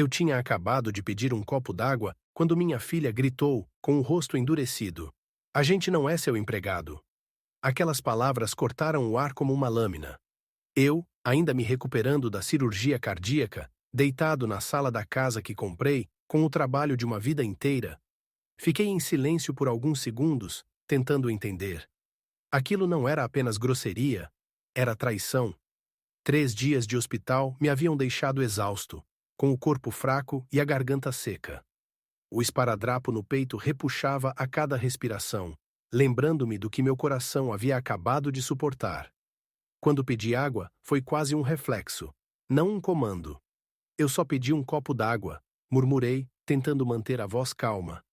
Eu tinha acabado de pedir um copo d'água quando minha filha gritou, com o rosto endurecido: "A gente não é seu empregado." Aquelas palavras cortaram o ar como uma lâmina. Eu, ainda me recuperando da cirurgia cardíaca, deitado na sala da casa que comprei, com o trabalho de uma vida inteira, fiquei em silêncio por alguns segundos, tentando entender. Aquilo não era apenas grosseria, era traição. 3 dias de hospital me haviam deixado exausto, com o corpo fraco e a garganta seca. O esparadrapo no peito repuxava a cada respiração, lembrando-me do que meu coração havia acabado de suportar. Quando pedi água, foi quase um reflexo, não um comando. Eu só pedi um copo d'água, murmurei, tentando manter a voz calma.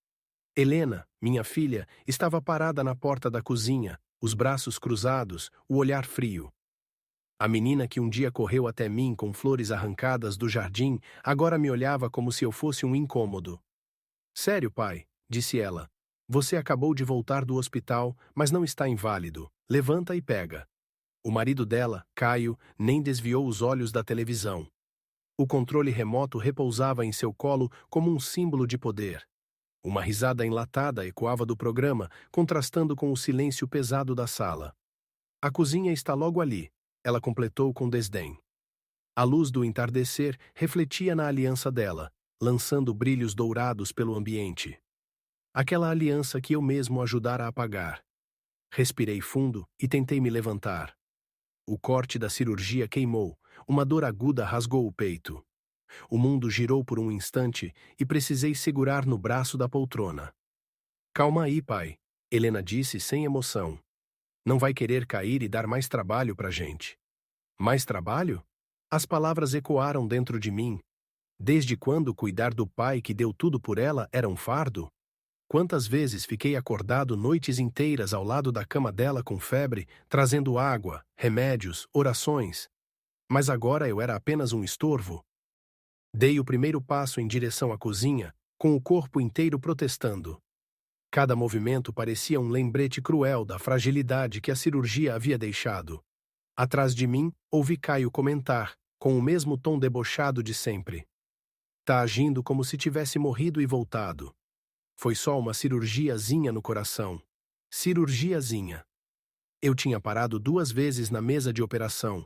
Helena, minha filha, estava parada na porta da cozinha, os braços cruzados, o olhar frio. A menina que um dia correu até mim com flores arrancadas do jardim, agora me olhava como se eu fosse um incômodo. "Sério, pai", disse ela. "Você acabou de voltar do hospital, mas não está inválido. Levanta e pega." O marido dela, Caio, nem desviou os olhos da televisão. O controle remoto repousava em seu colo como um símbolo de poder. Uma risada enlatada ecoava do programa, contrastando com o silêncio pesado da sala. "A cozinha está logo ali", ela completou com desdém. A luz do entardecer refletia na aliança dela, lançando brilhos dourados pelo ambiente. Aquela aliança que eu mesmo ajudara a apagar. Respirei fundo e tentei me levantar. O corte da cirurgia queimou, uma dor aguda rasgou o peito. O mundo girou por um instante e precisei segurar no braço da poltrona. "Calma aí, pai", Helena disse sem emoção. "Não vai querer cair e dar mais trabalho pra gente." "Mais trabalho?" As palavras ecoaram dentro de mim. Desde quando cuidar do pai que deu tudo por ela era um fardo? Quantas vezes fiquei acordado noites inteiras ao lado da cama dela com febre, trazendo água, remédios, orações. Mas agora eu era apenas um estorvo. Dei o primeiro passo em direção à cozinha, com o corpo inteiro protestando. Cada movimento parecia um lembrete cruel da fragilidade que a cirurgia havia deixado. Atrás de mim, ouvi Caio comentar, com o mesmo tom debochado de sempre: "Tá agindo como se tivesse morrido e voltado. Foi só uma cirurgiazinha no coração." Cirurgiazinha. Eu tinha parado 2 vezes na mesa de operação.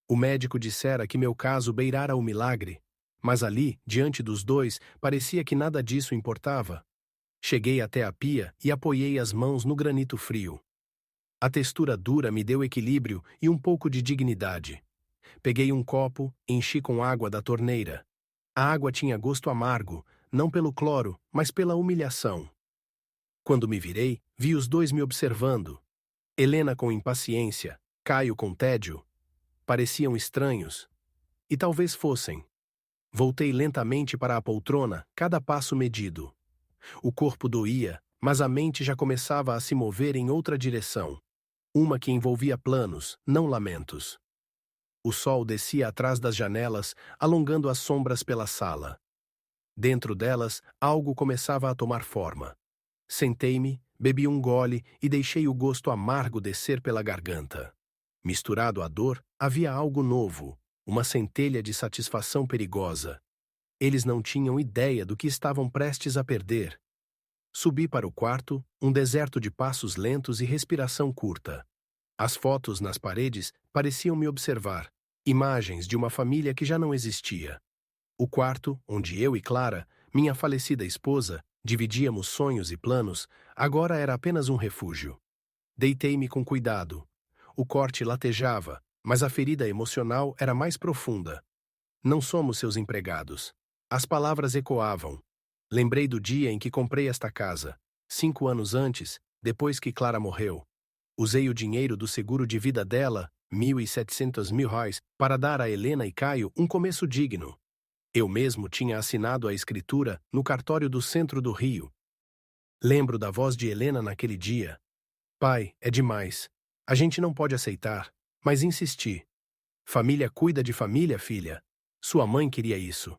O médico dissera que meu caso beirara o milagre, mas ali, diante dos dois, parecia que nada disso importava. Cheguei até a pia e apoiei as mãos no granito frio. A textura dura me deu equilíbrio e um pouco de dignidade. Peguei um copo, enchi com água da torneira. A água tinha gosto amargo, não pelo cloro, mas pela humilhação. Quando me virei, vi os dois me observando. Helena com impaciência, Caio com tédio. Pareciam estranhos. E talvez fossem. Voltei lentamente para a poltrona, cada passo medido. O corpo doía, mas a mente já começava a se mover em outra direção. Uma que envolvia planos, não lamentos. O sol descia atrás das janelas, alongando as sombras pela sala. Dentro delas, algo começava a tomar forma. Sentei-me, bebi um gole e deixei o gosto amargo descer pela garganta. Misturado à dor, havia algo novo, uma centelha de satisfação perigosa. Eles não tinham ideia do que estavam prestes a perder. Subi para o quarto, um deserto de passos lentos e respiração curta. As fotos nas paredes pareciam me observar, imagens de uma família que já não existia. O quarto, onde eu e Clara, minha falecida esposa, dividíamos sonhos e planos, agora era apenas um refúgio. Deitei-me com cuidado. O corte latejava, mas a ferida emocional era mais profunda. "Não somos seus empregados." As palavras ecoavam. Lembrei do dia em que comprei esta casa. 5 anos antes, depois que Clara morreu. Usei o dinheiro do seguro de vida dela, R$ 1.700.000, para dar a Helena e Caio um começo digno. Eu mesmo tinha assinado a escritura no cartório do centro do Rio. Lembro da voz de Helena naquele dia. "Pai, é demais. A gente não pode aceitar." Mas insisti. "Família cuida de família, filha. Sua mãe queria isso."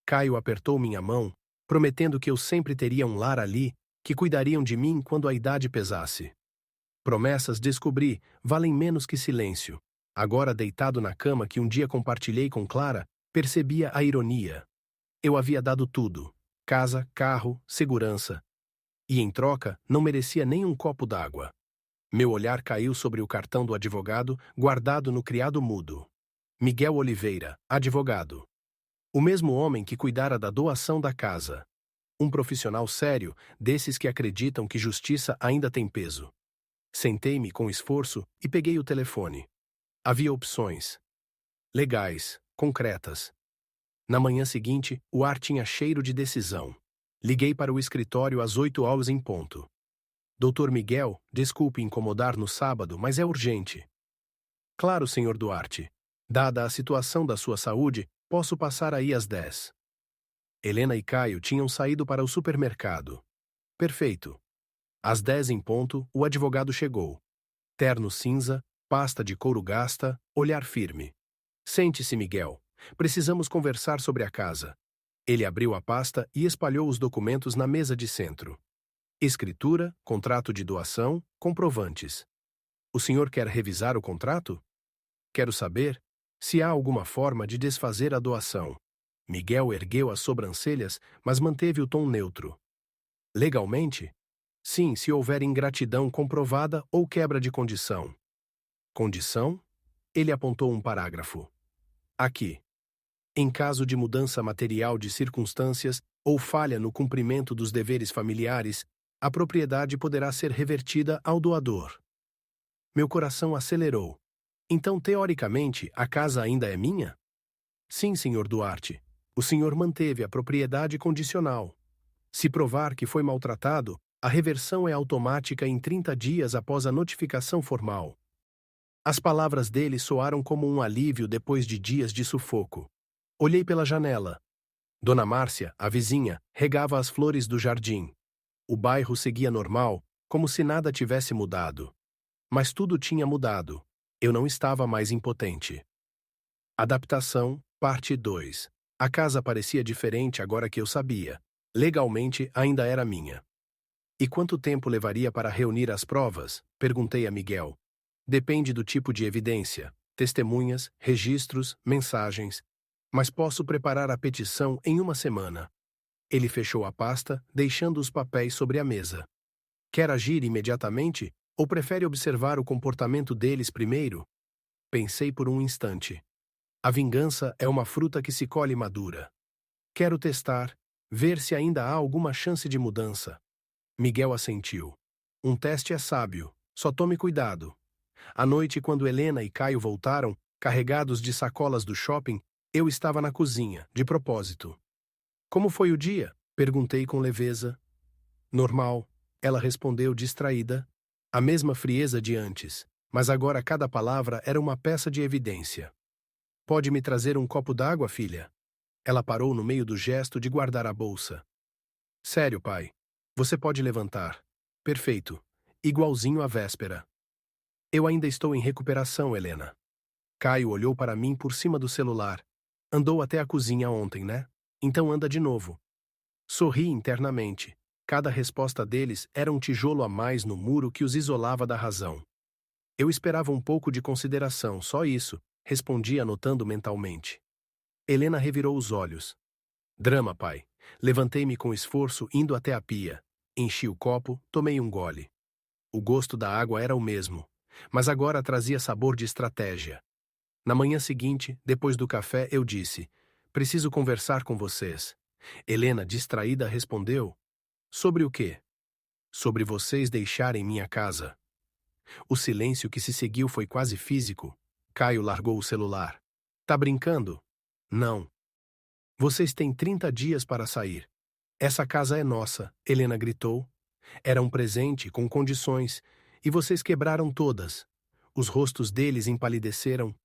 Caio apertou minha mão, prometendo que eu sempre teria um lar ali, que cuidariam de mim quando a idade pesasse. Promessas, descobri, valem menos que silêncio. Agora deitado na cama que um dia compartilhei com Clara, percebia a ironia. Eu havia dado tudo: casa, carro, segurança. E em troca, não merecia nem um copo d'água. Meu olhar caiu sobre o cartão do advogado, guardado no criado mudo. Miguel Oliveira, advogado. O mesmo homem que cuidara da doação da casa. Um profissional sério, desses que acreditam que justiça ainda tem peso. Sentei-me com esforço e peguei o telefone. Havia opções. Legais, concretas. Na manhã seguinte, o ar tinha cheiro de decisão. Liguei para o escritório às 8 horas em ponto. Doutor Miguel, desculpe incomodar no sábado, mas é urgente. Claro, senhor Duarte. Dada a situação da sua saúde, posso passar aí às 10. Helena e Caio tinham saído para o supermercado. Perfeito. Às 10 em ponto, o advogado chegou. Terno cinza, pasta de couro gasta, olhar firme. Sente-se, Miguel. Precisamos conversar sobre a casa. Ele abriu a pasta e espalhou os documentos na mesa de centro. Escritura, contrato de doação, comprovantes. O senhor quer revisar o contrato? Quero saber se há alguma forma de desfazer a doação. Miguel ergueu as sobrancelhas, mas manteve o tom neutro. Legalmente? Sim, se houver ingratidão comprovada ou quebra de condição. Condição? Ele apontou um parágrafo. Aqui. Em caso de mudança material de circunstâncias ou falha no cumprimento dos deveres familiares, a propriedade poderá ser revertida ao doador. Meu coração acelerou. Então, teoricamente, a casa ainda é minha? Sim, senhor Duarte. O senhor manteve a propriedade condicional. Se provar que foi maltratado, a reversão é automática em 30 dias após a notificação formal. As palavras dele soaram como um alívio depois de dias de sufoco. Olhei pela janela. Dona Márcia, a vizinha, regava as flores do jardim. O bairro seguia normal, como se nada tivesse mudado. Mas tudo tinha mudado. Eu não estava mais impotente. Adaptação, parte 2. A casa parecia diferente agora que eu sabia. Legalmente, ainda era minha. E quanto tempo levaria para reunir as provas? Perguntei a Miguel. Depende do tipo de evidência. Testemunhas, registros, mensagens. Mas posso preparar a petição em 1 semana. Ele fechou a pasta, deixando os papéis sobre a mesa. Quer agir imediatamente, ou prefere observar o comportamento deles primeiro? Pensei por um instante. A vingança é uma fruta que se colhe madura. Quero testar, ver se ainda há alguma chance de mudança. Miguel assentiu. Um teste é sábio, só tome cuidado. À noite, quando Helena e Caio voltaram, carregados de sacolas do shopping, eu estava na cozinha, de propósito. Como foi o dia? Perguntei com leveza. Normal, ela respondeu distraída. A mesma frieza de antes, mas agora cada palavra era uma peça de evidência. Pode me trazer um copo d'água, filha? Ela parou no meio do gesto de guardar a bolsa. Sério, pai. Você pode levantar. Perfeito. Igualzinho à véspera. Eu ainda estou em recuperação, Helena. Caio olhou para mim por cima do celular. Andou até a cozinha ontem, né? Então anda de novo. Sorri internamente. Cada resposta deles era um tijolo a mais no muro que os isolava da razão. Eu esperava um pouco de consideração, só isso, respondi anotando mentalmente. Helena revirou os olhos. Drama, pai. Levantei-me com esforço, indo até a pia. Enchi o copo, tomei um gole. O gosto da água era o mesmo, mas agora trazia sabor de estratégia. Na manhã seguinte, depois do café, eu disse: preciso conversar com vocês. Helena, distraída, respondeu: sobre o quê? Sobre vocês deixarem minha casa. O silêncio que se seguiu foi quase físico. Caio largou o celular. Tá brincando? Não. Vocês têm 30 dias para sair. Essa casa é nossa, Helena gritou. Era um presente, com condições, e vocês quebraram todas. Os rostos deles empalideceram.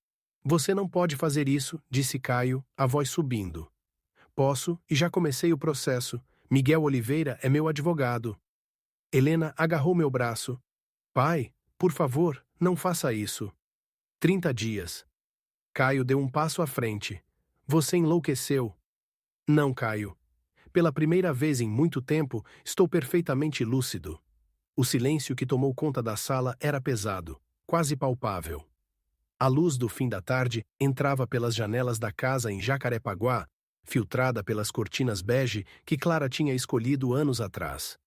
Você não pode fazer isso, disse Caio, a voz subindo. Posso, e já comecei o processo. Miguel Oliveira é meu advogado. Helena agarrou meu braço. Pai, por favor, não faça isso. 30 dias. Caio deu um passo à frente. Você enlouqueceu. Não, Caio. Pela primeira vez em muito tempo, estou perfeitamente lúcido. O silêncio que tomou conta da sala era pesado, quase palpável. A luz do fim da tarde entrava pelas janelas da casa em Jacarepaguá, filtrada pelas cortinas bege que Clara tinha escolhido anos atrás.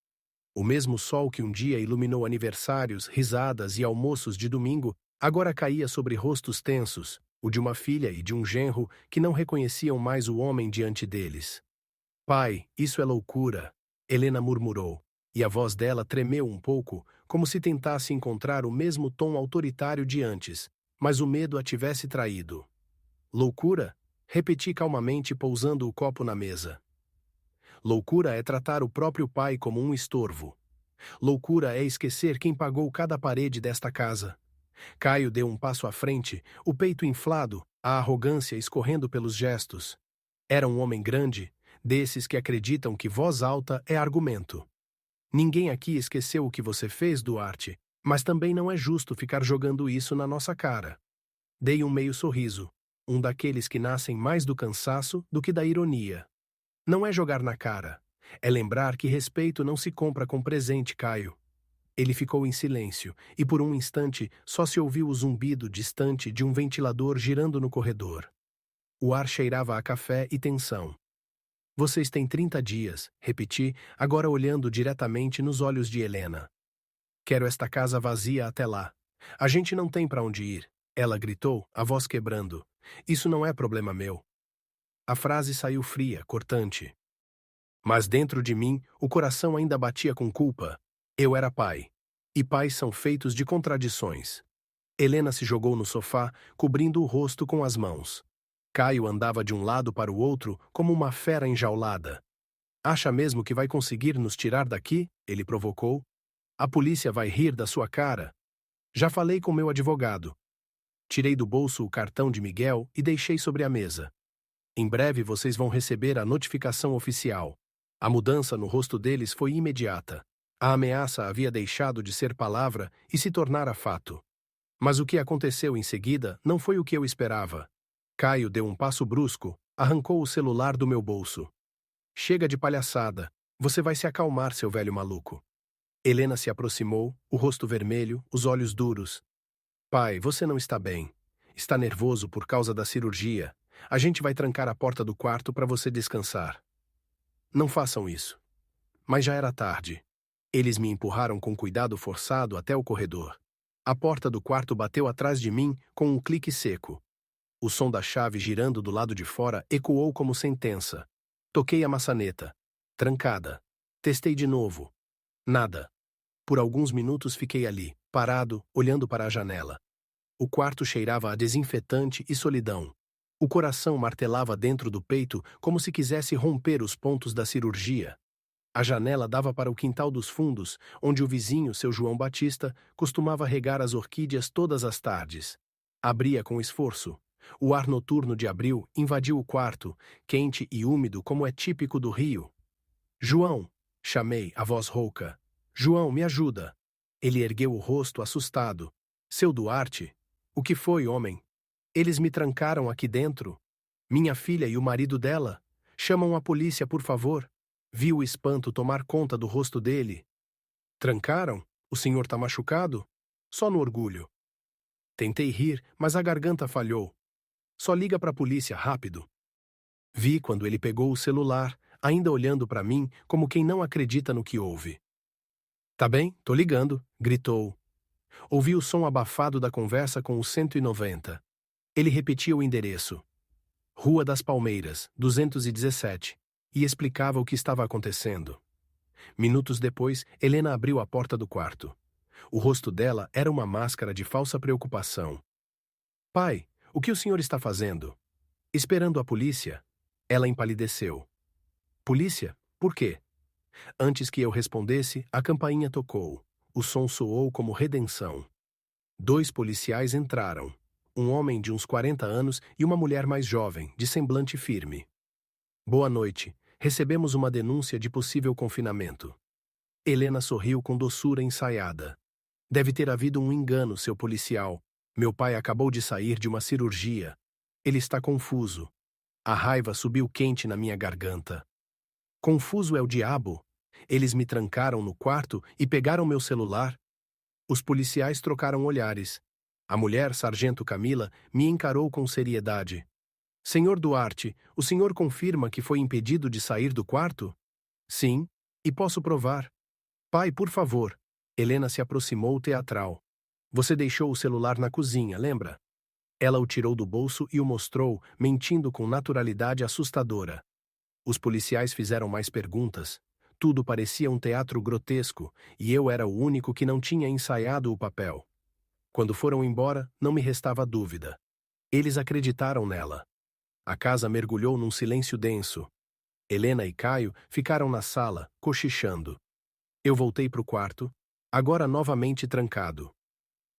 O mesmo sol que um dia iluminou aniversários, risadas e almoços de domingo, agora caía sobre rostos tensos, o de uma filha e de um genro que não reconheciam mais o homem diante deles. Pai, isso é loucura, Helena murmurou, e a voz dela tremeu um pouco, como se tentasse encontrar o mesmo tom autoritário de antes, mas o medo a tivesse traído. Loucura? Repeti calmamente, pousando o copo na mesa. Loucura é tratar o próprio pai como um estorvo. Loucura é esquecer quem pagou cada parede desta casa. Caio deu um passo à frente, o peito inflado, a arrogância escorrendo pelos gestos. Era um homem grande, desses que acreditam que voz alta é argumento. Ninguém aqui esqueceu o que você fez, Duarte, mas também não é justo ficar jogando isso na nossa cara. Dei um meio sorriso, um daqueles que nascem mais do cansaço do que da ironia. Não é jogar na cara, é lembrar que respeito não se compra com presente, Caio. Ele ficou em silêncio, e por um instante só se ouviu o zumbido distante de um ventilador girando no corredor. O ar cheirava a café e tensão. Vocês têm 30 dias, repeti, agora olhando diretamente nos olhos de Helena. Quero esta casa vazia até lá. A gente não tem para onde ir, ela gritou, a voz quebrando. Isso não é problema meu. A frase saiu fria, cortante. Mas dentro de mim, o coração ainda batia com culpa. Eu era pai. E pais são feitos de contradições. Helena se jogou no sofá, cobrindo o rosto com as mãos. Caio andava de um lado para o outro como uma fera enjaulada. Acha mesmo que vai conseguir nos tirar daqui? Ele provocou. A polícia vai rir da sua cara. Já falei com meu advogado. Tirei do bolso o cartão de Miguel e deixei sobre a mesa. Em breve vocês vão receber a notificação oficial. A mudança no rosto deles foi imediata. A ameaça havia deixado de ser palavra e se tornara fato. Mas o que aconteceu em seguida não foi o que eu esperava. Caio deu um passo brusco, arrancou o celular do meu bolso. Chega de palhaçada. Você vai se acalmar, seu velho maluco. Helena se aproximou, o rosto vermelho, os olhos duros. Pai, você não está bem. Está nervoso por causa da cirurgia. A gente vai trancar a porta do quarto para você descansar. Não façam isso. Mas já era tarde. Eles me empurraram com cuidado forçado até o corredor. A porta do quarto bateu atrás de mim com um clique seco. O som da chave girando do lado de fora ecoou como sentença. Toquei a maçaneta. Trancada. Testei de novo. Nada. Por alguns minutos fiquei ali, parado, olhando para a janela. O quarto cheirava a desinfetante e solidão. O coração martelava dentro do peito como se quisesse romper os pontos da cirurgia. A janela dava para o quintal dos fundos, onde o vizinho, seu João Batista, costumava regar as orquídeas todas as tardes. Abria com esforço. O ar noturno de abril invadiu o quarto, quente e úmido como é típico do Rio. João! Chamei, a voz rouca. João, me ajuda! Ele ergueu o rosto assustado. Seu Duarte? O que foi, homem? Eles me trancaram aqui dentro. Minha filha e o marido dela. Chamam a polícia, por favor. Vi o espanto tomar conta do rosto dele. Trancaram? O senhor tá machucado? Só no orgulho. Tentei rir, mas a garganta falhou. Só liga pra polícia, rápido. Vi quando ele pegou o celular, ainda olhando para mim como quem não acredita no que ouve. Tá bem, tô ligando, gritou. Ouvi o som abafado da conversa com o 190. Ele repetia o endereço. Rua das Palmeiras, 217, e explicava o que estava acontecendo. Minutos depois, Helena abriu a porta do quarto. O rosto dela era uma máscara de falsa preocupação. Pai, o que o senhor está fazendo? Esperando a polícia? Ela empalideceu. Polícia? Por quê? Antes que eu respondesse, a campainha tocou. O som soou como redenção. 2 policiais entraram. Um homem de uns 40 anos e uma mulher mais jovem, de semblante firme. Boa noite. Recebemos uma denúncia de possível confinamento. Helena sorriu com doçura ensaiada. Deve ter havido um engano, seu policial. Meu pai acabou de sair de uma cirurgia. Ele está confuso. A raiva subiu quente na minha garganta. Confuso é o diabo. Eles me trancaram no quarto e pegaram meu celular. Os policiais trocaram olhares. A mulher, Sargento Camila, me encarou com seriedade. Senhor Duarte, o senhor confirma que foi impedido de sair do quarto? Sim, e posso provar. Pai, por favor. Helena se aproximou teatral. Você deixou o celular na cozinha, lembra? Ela o tirou do bolso e o mostrou, mentindo com naturalidade assustadora. Os policiais fizeram mais perguntas. Tudo parecia um teatro grotesco, e eu era o único que não tinha ensaiado o papel. Quando foram embora, não me restava dúvida. Eles acreditaram nela. A casa mergulhou num silêncio denso. Helena e Caio ficaram na sala, cochichando. Eu voltei para o quarto, agora novamente trancado.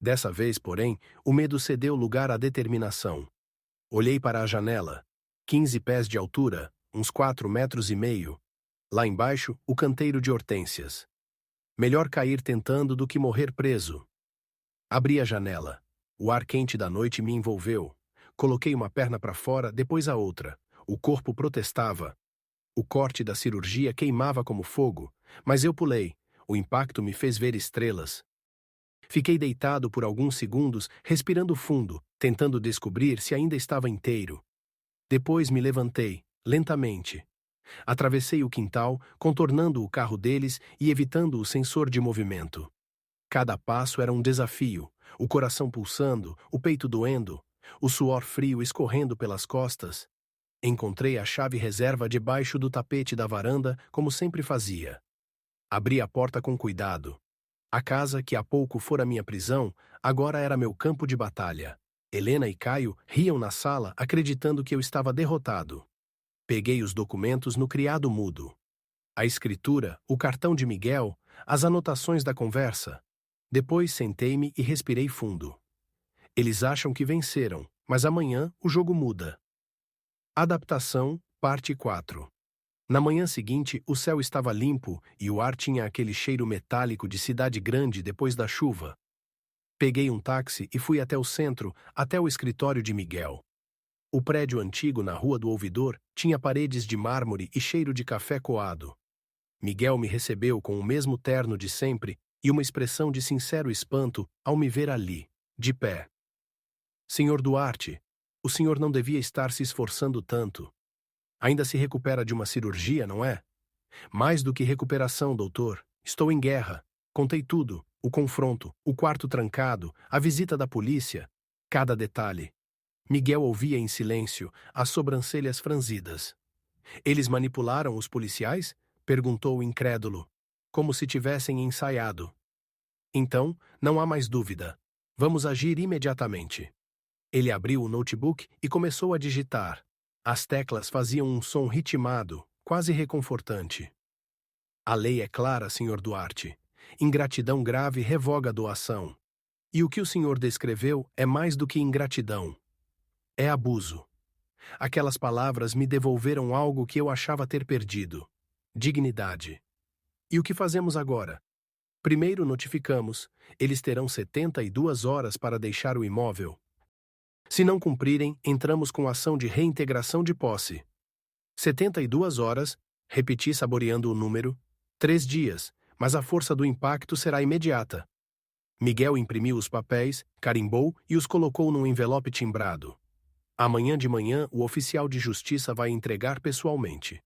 Dessa vez, porém, o medo cedeu lugar à determinação. Olhei para a janela. 15 pés de altura, uns 4,5 metros. Lá embaixo, o canteiro de hortênsias. Melhor cair tentando do que morrer preso. Abri a janela. O ar quente da noite me envolveu. Coloquei uma perna para fora, depois a outra. O corpo protestava. O corte da cirurgia queimava como fogo, mas eu pulei. O impacto me fez ver estrelas. Fiquei deitado por alguns segundos, respirando fundo, tentando descobrir se ainda estava inteiro. Depois me levantei, lentamente. Atravessei o quintal, contornando o carro deles e evitando o sensor de movimento. Cada passo era um desafio, o coração pulsando, o peito doendo, o suor frio escorrendo pelas costas. Encontrei a chave reserva debaixo do tapete da varanda, como sempre fazia. Abri a porta com cuidado. A casa, que há pouco fora minha prisão, agora era meu campo de batalha. Helena e Caio riam na sala, acreditando que eu estava derrotado. Peguei os documentos no criado mudo. A escritura, o cartão de Miguel, as anotações da conversa. Depois sentei-me e respirei fundo. Eles acham que venceram, mas amanhã o jogo muda. Adaptação, parte 4. Na manhã seguinte, o céu estava limpo e o ar tinha aquele cheiro metálico de cidade grande depois da chuva. Peguei um táxi e fui até o centro, até o escritório de Miguel. O prédio antigo na Rua do Ouvidor tinha paredes de mármore e cheiro de café coado. Miguel me recebeu com o mesmo terno de sempre e uma expressão de sincero espanto ao me ver ali, de pé. Senhor Duarte, o senhor não devia estar se esforçando tanto. Ainda se recupera de uma cirurgia, não é? Mais do que recuperação, doutor. Estou em guerra. Contei tudo. O confronto, o quarto trancado, a visita da polícia. Cada detalhe. Miguel ouvia em silêncio, as sobrancelhas franzidas. Eles manipularam os policiais? Perguntou incrédulo. Como se tivessem ensaiado. Então, não há mais dúvida. Vamos agir imediatamente. Ele abriu o notebook e começou a digitar. As teclas faziam um som ritmado, quase reconfortante. A lei é clara, Sr. Duarte. Ingratidão grave revoga a doação. E o que o senhor descreveu é mais do que ingratidão. É abuso. Aquelas palavras me devolveram algo que eu achava ter perdido. Dignidade. E o que fazemos agora? Primeiro notificamos. Eles terão 72 horas para deixar o imóvel. Se não cumprirem, entramos com ação de reintegração de posse. 72 horas, repeti saboreando o número, 3 dias, mas a força do impacto será imediata. Miguel imprimiu os papéis, carimbou e os colocou num envelope timbrado. Amanhã de manhã, o oficial de justiça vai entregar pessoalmente.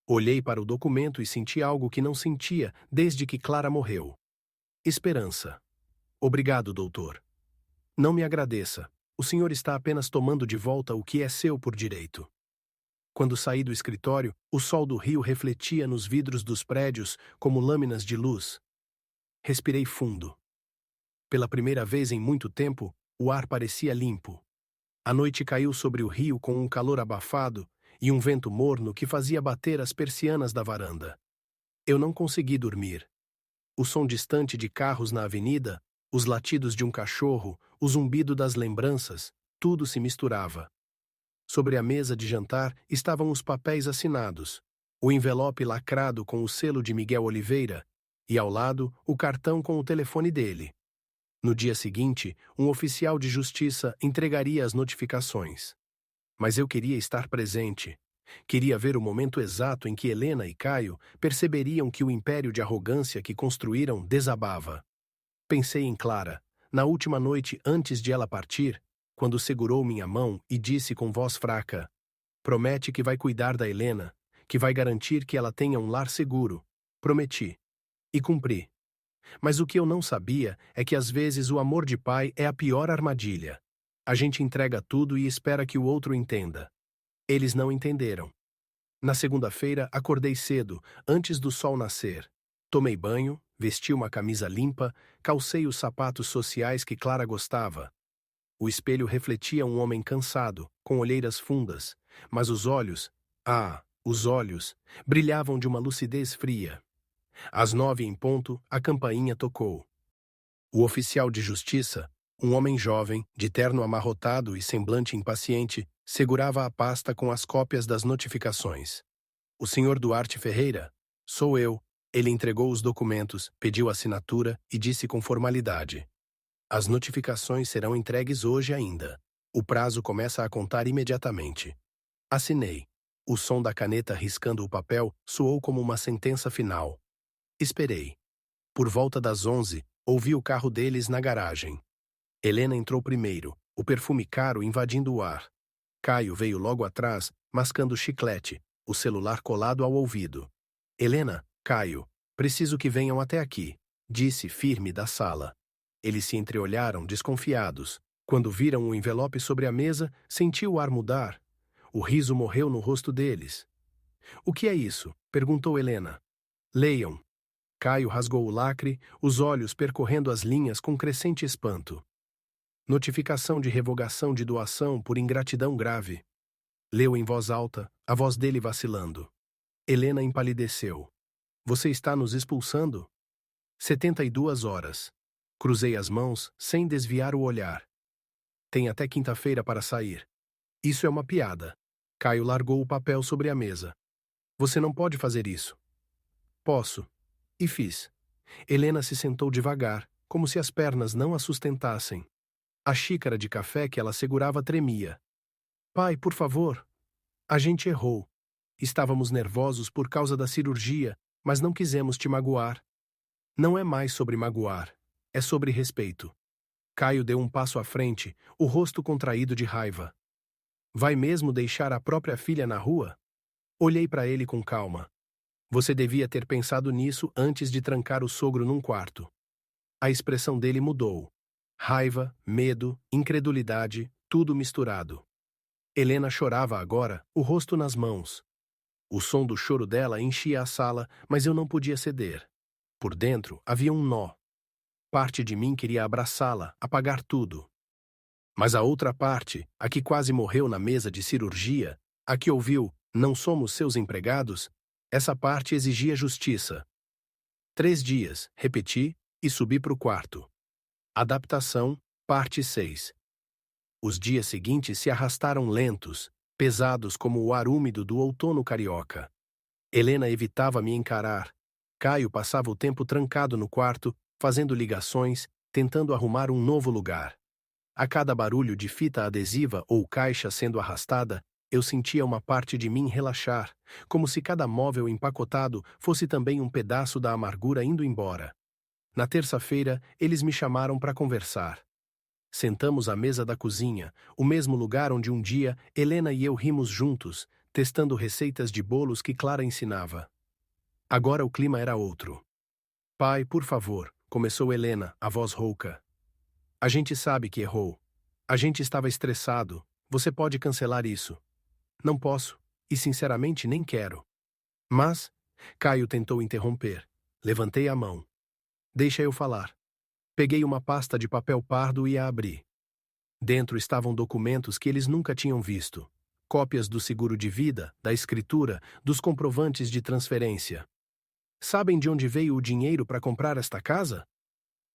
Olhei para o documento e senti algo que não sentia desde que Clara morreu. Esperança. Obrigado, doutor. Não me agradeça. O senhor está apenas tomando de volta o que é seu por direito. Quando saí do escritório, o sol do rio refletia nos vidros dos prédios como lâminas de luz. Respirei fundo. Pela primeira vez em muito tempo, o ar parecia limpo. A noite caiu sobre o rio com um calor abafado e um vento morno que fazia bater as persianas da varanda. Eu não consegui dormir. O som distante de carros na avenida, os latidos de um cachorro, o zumbido das lembranças, tudo se misturava. Sobre a mesa de jantar estavam os papéis assinados, o envelope lacrado com o selo de Miguel Oliveira e, ao lado, o cartão com o telefone dele. No dia seguinte, um oficial de justiça entregaria as notificações. Mas eu queria estar presente. Queria ver o momento exato em que Helena e Caio perceberiam que o império de arrogância que construíram desabava. Pensei em Clara, na última noite antes de ela partir, quando segurou minha mão e disse com voz fraca: Promete que vai cuidar da Helena, que vai garantir que ela tenha um lar seguro. Prometi. E cumpri. Mas o que eu não sabia é que às vezes o amor de pai é a pior armadilha. A gente entrega tudo e espera que o outro entenda. Eles não entenderam. Na segunda-feira, acordei cedo, antes do sol nascer. Tomei banho, vesti uma camisa limpa, calcei os sapatos sociais que Clara gostava. O espelho refletia um homem cansado, com olheiras fundas, mas os olhos, os olhos, brilhavam de uma lucidez fria. Às 9 em ponto, a campainha tocou. O oficial de justiça, um homem jovem, de terno amarrotado e semblante impaciente, segurava a pasta com as cópias das notificações. O senhor Duarte Ferreira? Sou eu. Ele entregou os documentos, pediu assinatura e disse com formalidade: as notificações serão entregues hoje ainda. O prazo começa a contar imediatamente. Assinei. O som da caneta riscando o papel soou como uma sentença final. Esperei. Por volta das 11, ouvi o carro deles na garagem. Helena entrou primeiro, o perfume caro invadindo o ar. Caio veio logo atrás, mascando chiclete, o celular colado ao ouvido. Helena, Caio, preciso que venham até aqui, disse firme da sala. Eles se entreolharam, desconfiados. Quando viram o envelope sobre a mesa, senti o ar mudar. O riso morreu no rosto deles. O que é isso? Perguntou Helena. Leiam. Caio rasgou o lacre, os olhos percorrendo as linhas com crescente espanto. Notificação de revogação de doação por ingratidão grave. Leu em voz alta, a voz dele vacilando. Helena empalideceu. Você está nos expulsando? 72 horas. Cruzei as mãos, sem desviar o olhar. Tem até quinta-feira para sair. Isso é uma piada. Caio largou o papel sobre a mesa. Você não pode fazer isso. Posso. E fiz. Helena se sentou devagar, como se as pernas não a sustentassem. A xícara de café que ela segurava tremia. Pai, por favor. A gente errou. Estávamos nervosos por causa da cirurgia, mas não quisemos te magoar. Não é mais sobre magoar. É sobre respeito. Caio deu um passo à frente, o rosto contraído de raiva. Vai mesmo deixar a própria filha na rua? Olhei para ele com calma. Você devia ter pensado nisso antes de trancar o sogro num quarto. A expressão dele mudou. Raiva, medo, incredulidade, tudo misturado. Helena chorava agora, o rosto nas mãos. O som do choro dela enchia a sala, mas eu não podia ceder. Por dentro havia um nó. Parte de mim queria abraçá-la, apagar tudo. Mas a outra parte, a que quase morreu na mesa de cirurgia, a que ouviu, não somos seus empregados, essa parte exigia justiça. 3 dias, repeti, e subi para o quarto. Adaptação, parte 6. Os dias seguintes se arrastaram lentos, pesados como o ar úmido do outono carioca. Helena evitava me encarar. Caio passava o tempo trancado no quarto, fazendo ligações, tentando arrumar um novo lugar. A cada barulho de fita adesiva ou caixa sendo arrastada, eu sentia uma parte de mim relaxar, como se cada móvel empacotado fosse também um pedaço da amargura indo embora. Na terça-feira, eles me chamaram para conversar. Sentamos à mesa da cozinha, o mesmo lugar onde um dia Helena e eu rimos juntos, testando receitas de bolos que Clara ensinava. Agora o clima era outro. Pai, por favor, começou Helena, a voz rouca. A gente sabe que errou. A gente estava estressado. Você pode cancelar isso. Não posso, e sinceramente nem quero. Mas, Caio tentou interromper. Levantei a mão. Deixa eu falar. Peguei uma pasta de papel pardo e a abri. Dentro estavam documentos que eles nunca tinham visto. Cópias do seguro de vida, da escritura, dos comprovantes de transferência. Sabem de onde veio o dinheiro para comprar esta casa?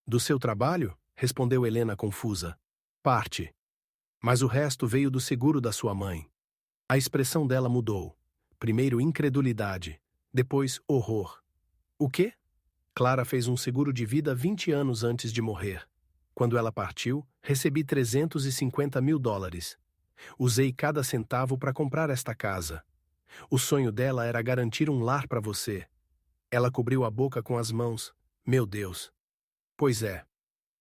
Do seu trabalho? Respondeu Helena confusa. Parte. Mas o resto veio do seguro da sua mãe. A expressão dela mudou. Primeiro incredulidade, depois horror. O quê? Clara fez um seguro de vida 20 anos antes de morrer. Quando ela partiu, recebi $350 mil. Usei cada centavo para comprar esta casa. O sonho dela era garantir um lar para você. Ela cobriu a boca com as mãos. Meu Deus. Pois é.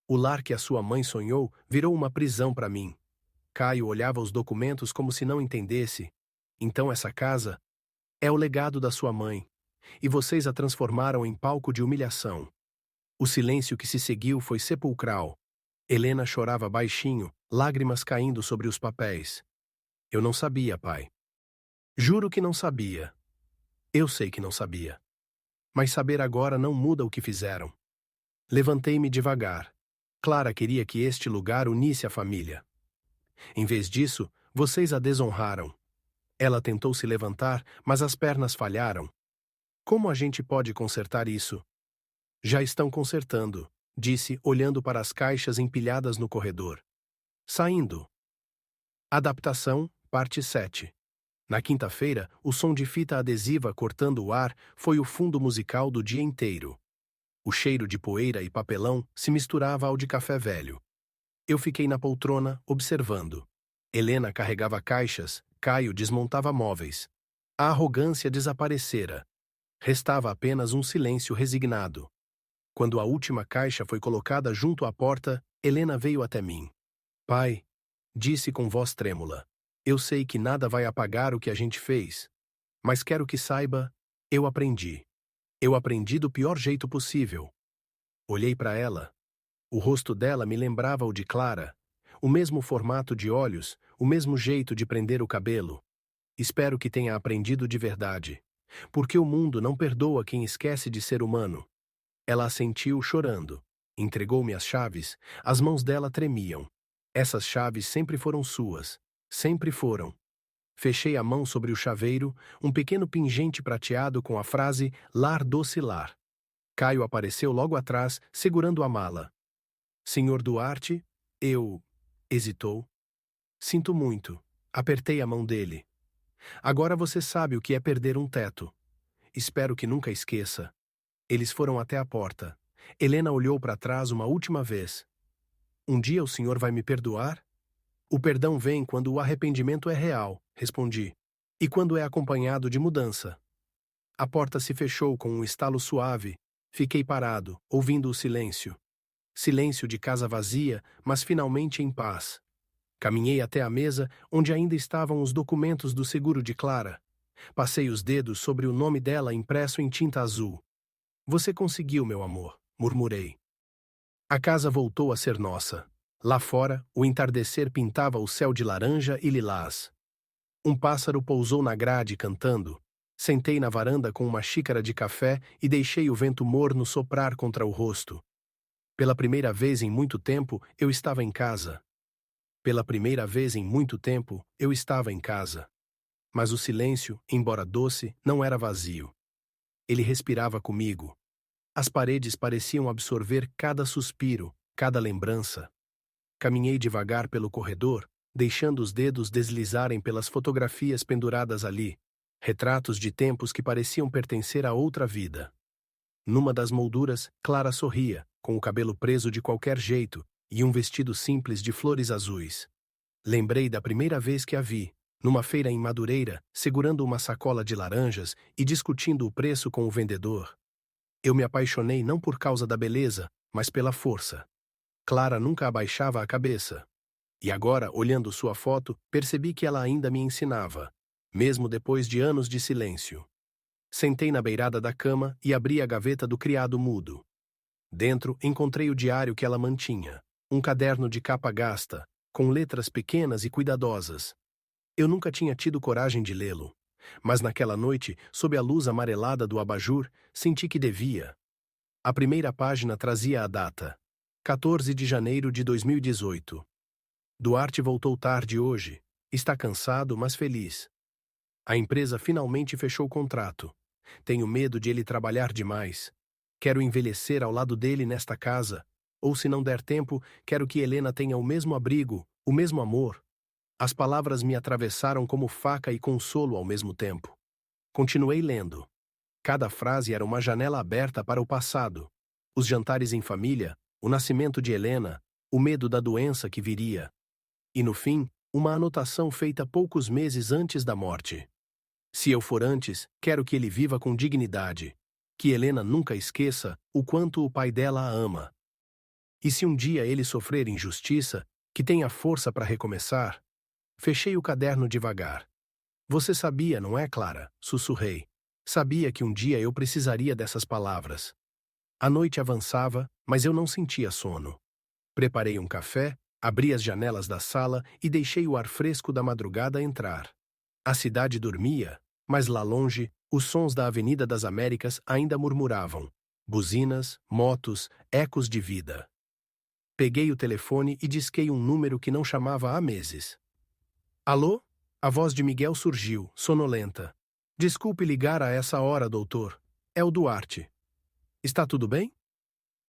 O lar que a sua mãe sonhou virou uma prisão para mim. Caio olhava os documentos como se não entendesse. Então essa casa é o legado da sua mãe, e vocês a transformaram em palco de humilhação. O silêncio que se seguiu foi sepulcral. Helena chorava baixinho, lágrimas caindo sobre os papéis. Eu não sabia, pai. Juro que não sabia. Eu sei que não sabia. Mas saber agora não muda o que fizeram. Levantei-me devagar. Clara queria que este lugar unisse a família. Em vez disso, vocês a desonraram. Ela tentou se levantar, mas as pernas falharam. Como a gente pode consertar isso? Já estão consertando, disse, olhando para as caixas empilhadas no corredor. Saindo. Adaptação, parte 7. Na quinta-feira, o som de fita adesiva cortando o ar foi o fundo musical do dia inteiro. O cheiro de poeira e papelão se misturava ao de café velho. Eu fiquei na poltrona, observando. Helena carregava caixas, Caio desmontava móveis. A arrogância desaparecera. Restava apenas um silêncio resignado. Quando a última caixa foi colocada junto à porta, Helena veio até mim. Pai, disse com voz trêmula, eu sei que nada vai apagar o que a gente fez, mas quero que saiba, eu aprendi. Eu aprendi do pior jeito possível. Olhei para ela. O rosto dela me lembrava o de Clara, o mesmo formato de olhos, o mesmo jeito de prender o cabelo. Espero que tenha aprendido de verdade, porque o mundo não perdoa quem esquece de ser humano. Ela assentiu chorando. Entregou-me as chaves, as mãos dela tremiam. Essas chaves sempre foram suas. Sempre foram. Fechei a mão sobre o chaveiro, um pequeno pingente prateado com a frase Lar Doce Lar. Caio apareceu logo atrás, segurando a mala. Senhor Duarte, eu... Hesitou. Sinto muito. Apertei a mão dele. Agora você sabe o que é perder um teto. Espero que nunca esqueça. Eles foram até a porta. Helena olhou para trás uma última vez. Um dia o senhor vai me perdoar? O perdão vem quando o arrependimento é real, respondi. E quando é acompanhado de mudança. A porta se fechou com um estalo suave. Fiquei parado, ouvindo o silêncio. Silêncio de casa vazia, mas finalmente em paz. Caminhei até a mesa, onde ainda estavam os documentos do seguro de Clara. Passei os dedos sobre o nome dela impresso em tinta azul. Você conseguiu, meu amor, murmurei. A casa voltou a ser nossa. Lá fora, o entardecer pintava o céu de laranja e lilás. Um pássaro pousou na grade cantando. Sentei na varanda com uma xícara de café e deixei o vento morno soprar contra o rosto. Pela primeira vez em muito tempo, eu estava em casa. Pela primeira vez em muito tempo, eu estava em casa. Mas o silêncio, embora doce, não era vazio. Ele respirava comigo. As paredes pareciam absorver cada suspiro, cada lembrança. Caminhei devagar pelo corredor, deixando os dedos deslizarem pelas fotografias penduradas ali, retratos de tempos que pareciam pertencer a outra vida. Numa das molduras, Clara sorria, com o cabelo preso de qualquer jeito e um vestido simples de flores azuis. Lembrei da primeira vez que a vi, numa feira em Madureira, segurando uma sacola de laranjas e discutindo o preço com o vendedor. Eu me apaixonei não por causa da beleza, mas pela força. Clara nunca abaixava a cabeça. E agora, olhando sua foto, percebi que ela ainda me ensinava, mesmo depois de anos de silêncio. Sentei na beirada da cama e abri a gaveta do criado mudo. Dentro, encontrei o diário que ela mantinha, um caderno de capa gasta, com letras pequenas e cuidadosas. Eu nunca tinha tido coragem de lê-lo, mas naquela noite, sob a luz amarelada do abajur, senti que devia. A primeira página trazia a data, 14 de janeiro de 2018. Duarte voltou tarde hoje. Está cansado, mas feliz. A empresa finalmente fechou o contrato. Tenho medo de ele trabalhar demais. Quero envelhecer ao lado dele nesta casa, ou se não der tempo, quero que Helena tenha o mesmo abrigo, o mesmo amor. As palavras me atravessaram como faca e consolo ao mesmo tempo. Continuei lendo. Cada frase era uma janela aberta para o passado. Os jantares em família, o nascimento de Helena, o medo da doença que viria. E no fim, uma anotação feita poucos meses antes da morte. Se eu for antes, quero que ele viva com dignidade. Que Helena nunca esqueça o quanto o pai dela a ama. E se um dia ele sofrer injustiça, que tenha força para recomeçar. Fechei o caderno devagar. Você sabia, não é, Clara? Sussurrei. Sabia que um dia eu precisaria dessas palavras. A noite avançava, mas eu não sentia sono. Preparei um café, abri as janelas da sala e deixei o ar fresco da madrugada entrar. A cidade dormia, mas lá longe, os sons da Avenida das Américas ainda murmuravam. Buzinas, motos, ecos de vida. Peguei o telefone e disquei um número que não chamava há meses. Alô? A voz de Miguel surgiu, sonolenta. Desculpe ligar a essa hora, doutor. É o Duarte. Está tudo bem?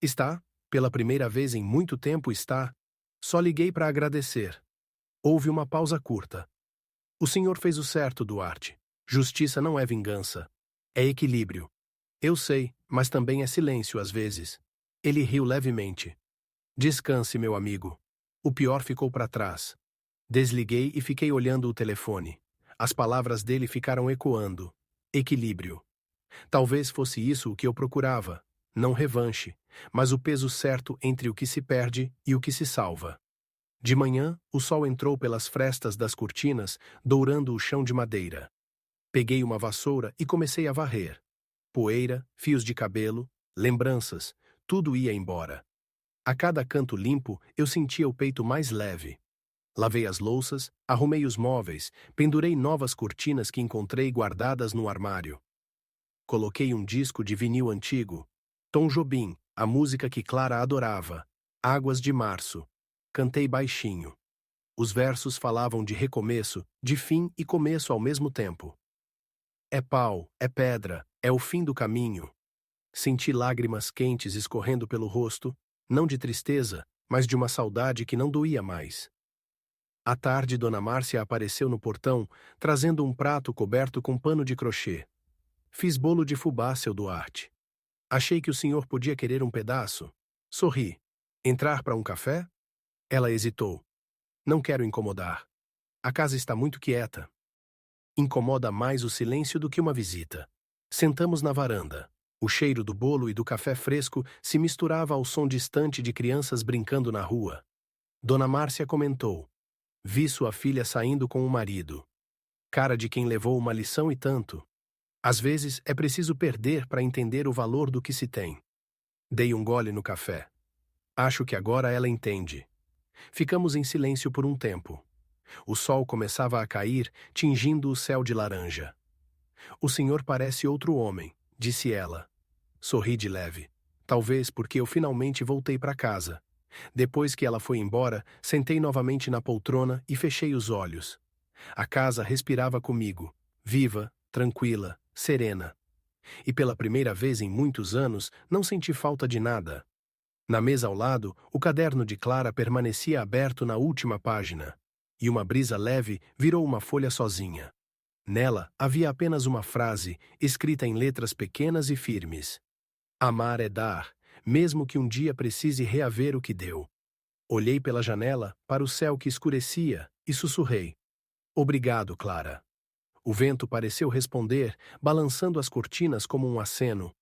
Está, pela primeira vez em muito tempo está. Só liguei para agradecer. Houve uma pausa curta. O senhor fez o certo, Duarte. Justiça não é vingança. É equilíbrio. Eu sei, mas também é silêncio às vezes. Ele riu levemente. Descanse, meu amigo. O pior ficou para trás. Desliguei e fiquei olhando o telefone. As palavras dele ficaram ecoando. Equilíbrio. Talvez fosse isso o que eu procurava. Não revanche, mas o peso certo entre o que se perde e o que se salva. De manhã, o sol entrou pelas frestas das cortinas, dourando o chão de madeira. Peguei uma vassoura e comecei a varrer. Poeira, fios de cabelo, lembranças, tudo ia embora. A cada canto limpo, eu sentia o peito mais leve. Lavei as louças, arrumei os móveis, pendurei novas cortinas que encontrei guardadas no armário. Coloquei um disco de vinil antigo. Tom Jobim, a música que Clara adorava. Águas de Março. Cantei baixinho. Os versos falavam de recomeço, de fim e começo ao mesmo tempo. É pau, é pedra, é o fim do caminho. Senti lágrimas quentes escorrendo pelo rosto, não de tristeza, mas de uma saudade que não doía mais. À tarde, Dona Márcia apareceu no portão, trazendo um prato coberto com pano de crochê. Fiz bolo de fubá, seu Duarte. Achei que o senhor podia querer um pedaço. Sorri. Entrar para um café? Ela hesitou. Não quero incomodar. A casa está muito quieta. Incomoda mais o silêncio do que uma visita. Sentamos na varanda. O cheiro do bolo e do café fresco se misturava ao som distante de crianças brincando na rua. Dona Márcia comentou. Vi sua filha saindo com o marido. Cara de quem levou uma lição e tanto. Às vezes é preciso perder para entender o valor do que se tem. Dei um gole no café. Acho que agora ela entende. Ficamos em silêncio por um tempo. O sol começava a cair, tingindo o céu de laranja. O senhor parece outro homem, disse ela. Sorri de leve. Talvez porque eu finalmente voltei para casa. Depois que ela foi embora, sentei novamente na poltrona e fechei os olhos. A casa respirava comigo, viva, tranquila, serena. E pela primeira vez em muitos anos, não senti falta de nada. Na mesa ao lado, o caderno de Clara permanecia aberto na última página. E uma brisa leve virou uma folha sozinha. Nela havia apenas uma frase, escrita em letras pequenas e firmes. Amar é dar, mesmo que um dia precise reaver o que deu. Olhei pela janela, para o céu que escurecia, e sussurrei. Obrigado, Clara. O vento pareceu responder, balançando as cortinas como um aceno.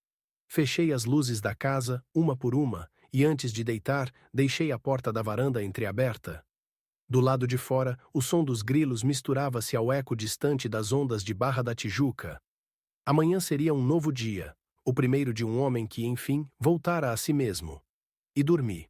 Fechei as luzes da casa, uma por uma, e antes de deitar, deixei a porta da varanda entreaberta. Do lado de fora, o som dos grilos misturava-se ao eco distante das ondas de Barra da Tijuca. Amanhã seria um novo dia, o primeiro de um homem que, enfim, voltara a si mesmo. E dormi.